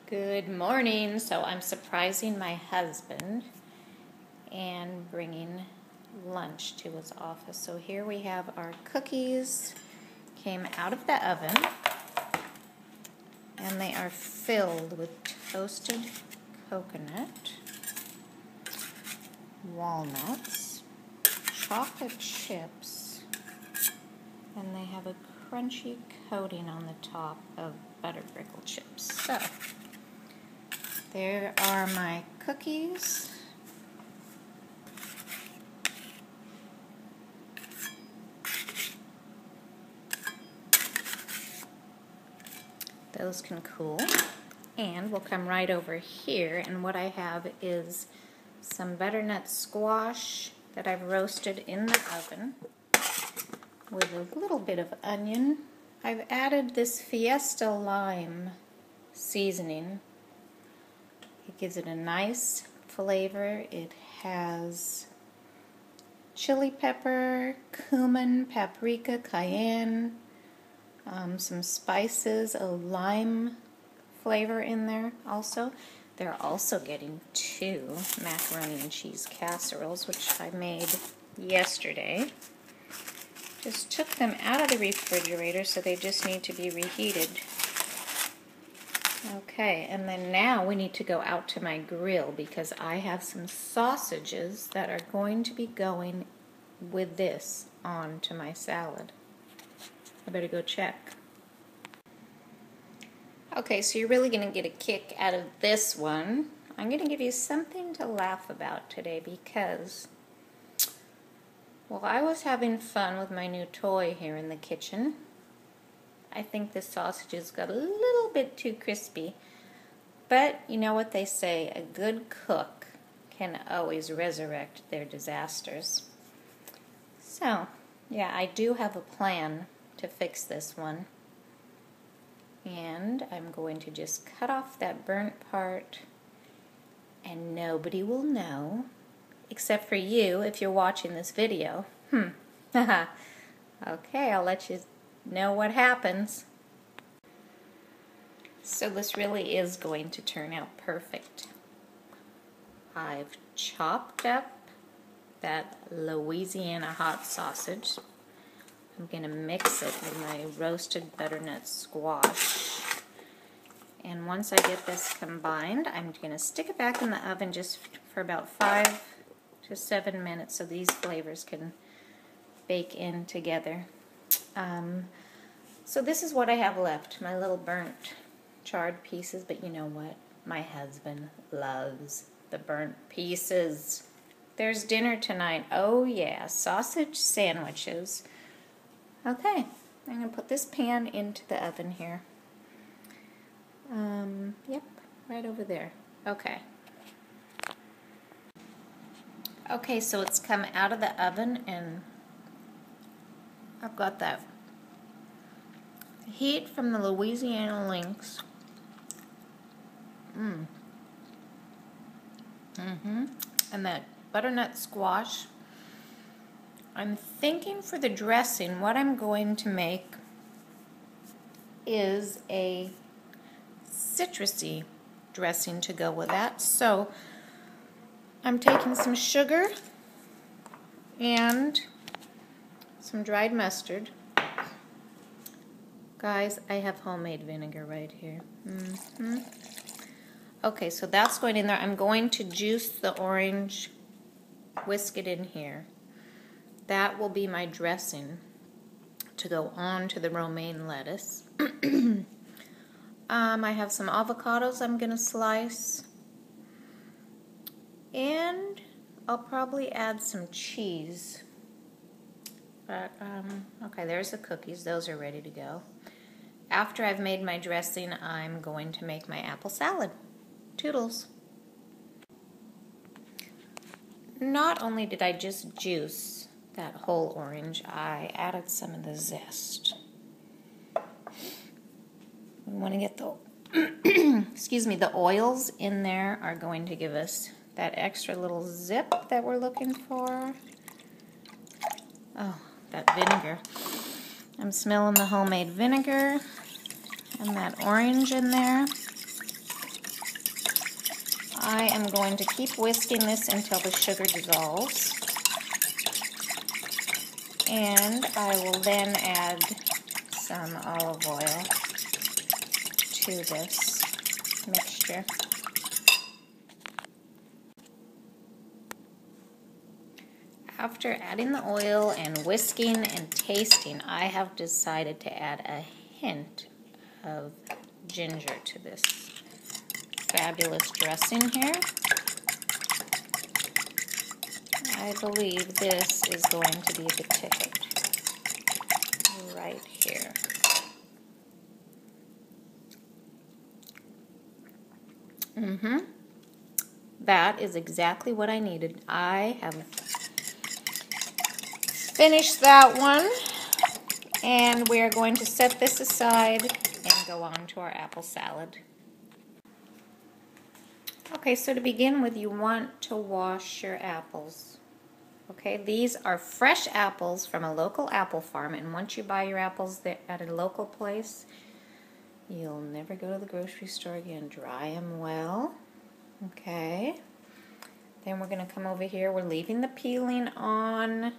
Good morning. So I'm surprising my husband and bringing lunch to his office. So here we have our cookies, came out of the oven, and they are filled with toasted coconut, walnuts, chocolate chips, and they have a crunchy coating on the top of butter brickle chips. So there are my cookies. Those can cool. And we'll come right over here, and what I have is some butternut squash that I've roasted in the oven with a little bit of onion. I've added this Fiesta lime seasoning. It gives it a nice flavor. It has chili pepper, cumin, paprika, cayenne, some spices, a lime flavor in there also. They're also getting 2 macaroni and cheese casseroles, which I made yesterday. Just took them out of the refrigerator, so they just need to be reheated. Okay, and then now we need to go out to my grill because I have some sausages that are going to be going with this onto my salad. I better go check. Okay, so you're really going to get a kick out of this one. I'm going to give you something to laugh about today because, well, I was having fun with my new toy here in the kitchen. I think the sausages got a little bit too crispy, but you know what they say, a good cook can always resurrect their disasters. So, yeah, I do have a plan to fix this one. And I'm going to just cut off that burnt part, and nobody will know, except for you if you're watching this video. Okay, I'll let you know what happens. So this really is going to turn out perfect. I've chopped up that Louisiana hot sausage. I'm going to mix it with my roasted butternut squash. And once I get this combined, I'm going to stick it back in the oven just for about 5 to 7 minutes so these flavors can bake in together. So this is what I have left, my little burnt charred pieces, but you know what? My husband loves the burnt pieces. There's dinner tonight. Oh yeah, sausage sandwiches. Okay, I'm going to put this pan into the oven here. Yep, right over there. Okay. Okay, so it's come out of the oven, and I've got that heat from the Louisiana links. And that butternut squash. I'm thinking for the dressing, what I'm going to make is a citrusy dressing to go with that. So I'm taking some sugar and some dried mustard. Guys, I have homemade vinegar right here. Okay, so that's going in there. I'm going to juice the orange, whisk it in here. That will be my dressing to go on to the romaine lettuce. I have some avocados I'm going to slice. And I'll probably add some cheese. But, okay, there's the cookies. Those are ready to go. After I've made my dressing, I'm going to make my apple salad. Toodles. Not only did I just juice that whole orange, I added some of the zest. We want to get the, excuse me, the oils in there are going to give us that extra little zip that we're looking for. Oh, that vinegar. I'm smelling the homemade vinegar and that orange in there. I am going to keep whisking this until the sugar dissolves. And I will then add some olive oil to this mixture. After adding the oil and whisking and tasting, I have decided to add a hint of ginger to this fabulous dressing here. I believe this is going to be the ticket right here. That is exactly what I needed. I have finished that one, and we are going to set this aside and go on to our apple salad. Okay, so to begin with, you want to wash your apples. Okay, these are fresh apples from a local apple farm, and once you buy your apples at a local place, you'll never go to the grocery store again. Dry them well. Okay, then we're going to come over here. We're leaving the peeling on.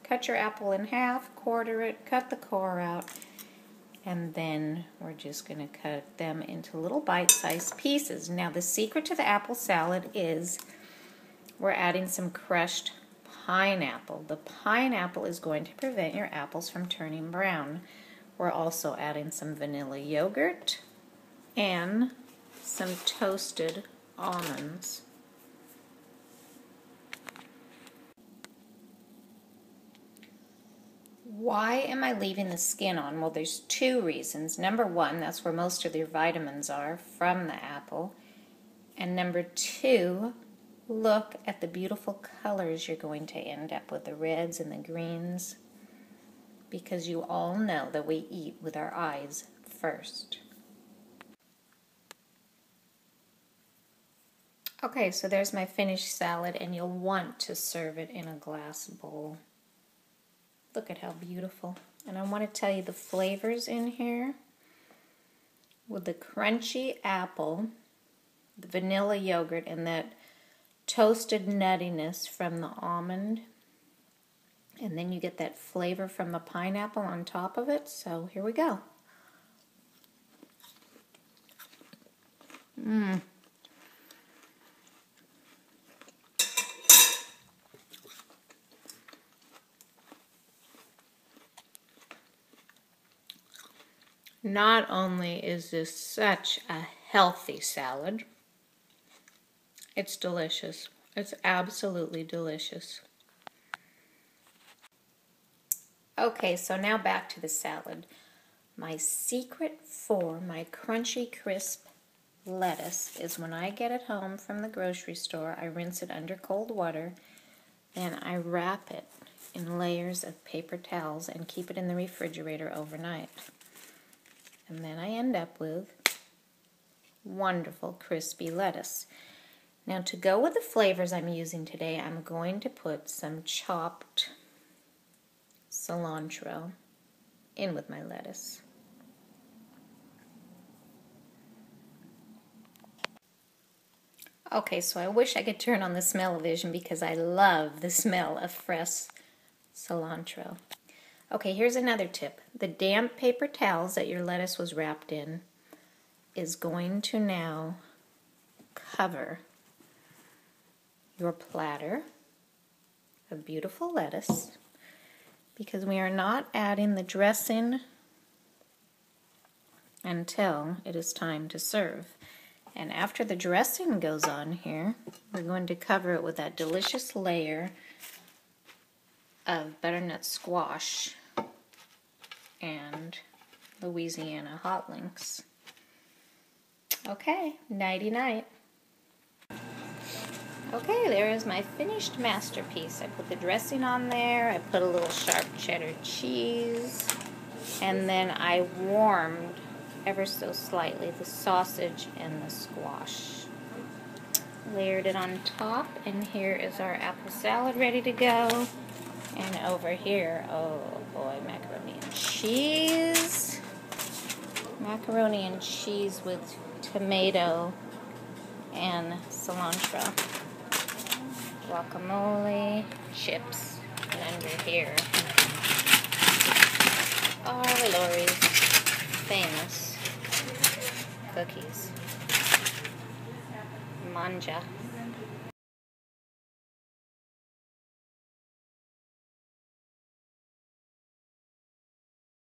Cut your apple in half, quarter it, cut the core out, and then we're just going to cut them into little bite-sized pieces. Now the secret to the apple salad is we're adding some crushed pineapple. The pineapple is going to prevent your apples from turning brown. We're also adding some vanilla yogurt and some toasted almonds. Why am I leaving the skin on? Well, there's two reasons. Number one, that's where most of your vitamins are from the apple. And number two, look at the beautiful colors you're going to end up with, the reds and the greens, because you all know that we eat with our eyes first. Okay, so there's my finished salad, and you'll want to serve it in a glass bowl. Look at how beautiful. And I want to tell you the flavors in here with the crunchy apple, the vanilla yogurt, and that toasted nuttiness from the almond. And then you get that flavor from the pineapple on top of it. So here we go. Not only is this such a healthy salad, it's delicious. It's absolutely delicious. Okay, so now back to the salad. My secret for my crunchy, crisp lettuce is when I get it home from the grocery store, I rinse it under cold water, then I wrap it in layers of paper towels and keep it in the refrigerator overnight. And then I end up with wonderful crispy lettuce. Now to go with the flavors I'm using today, I'm going to put some chopped cilantro in with my lettuce. Okay, so I wish I could turn on the smell-o-vision because I love the smell of fresh cilantro. Okay, here's another tip. The damp paper towels that your lettuce was wrapped in is going to now cover your platter of beautiful lettuce because we are not adding the dressing until it is time to serve. And after the dressing goes on here, we're going to cover it with that delicious layer of butternut squash and Louisiana hot links. Okay, nighty-night. Okay, there is my finished masterpiece. I put the dressing on there, I put a little sharp cheddar cheese, and then I warmed ever so slightly the sausage and the squash. Layered it on top, and here is our apple salad ready to go. And over here, oh boy, macaroni and cheese. Macaroni and cheese with tomato and cilantro. Guacamole, chips, and under here are Laurie's famous cookies. Manja.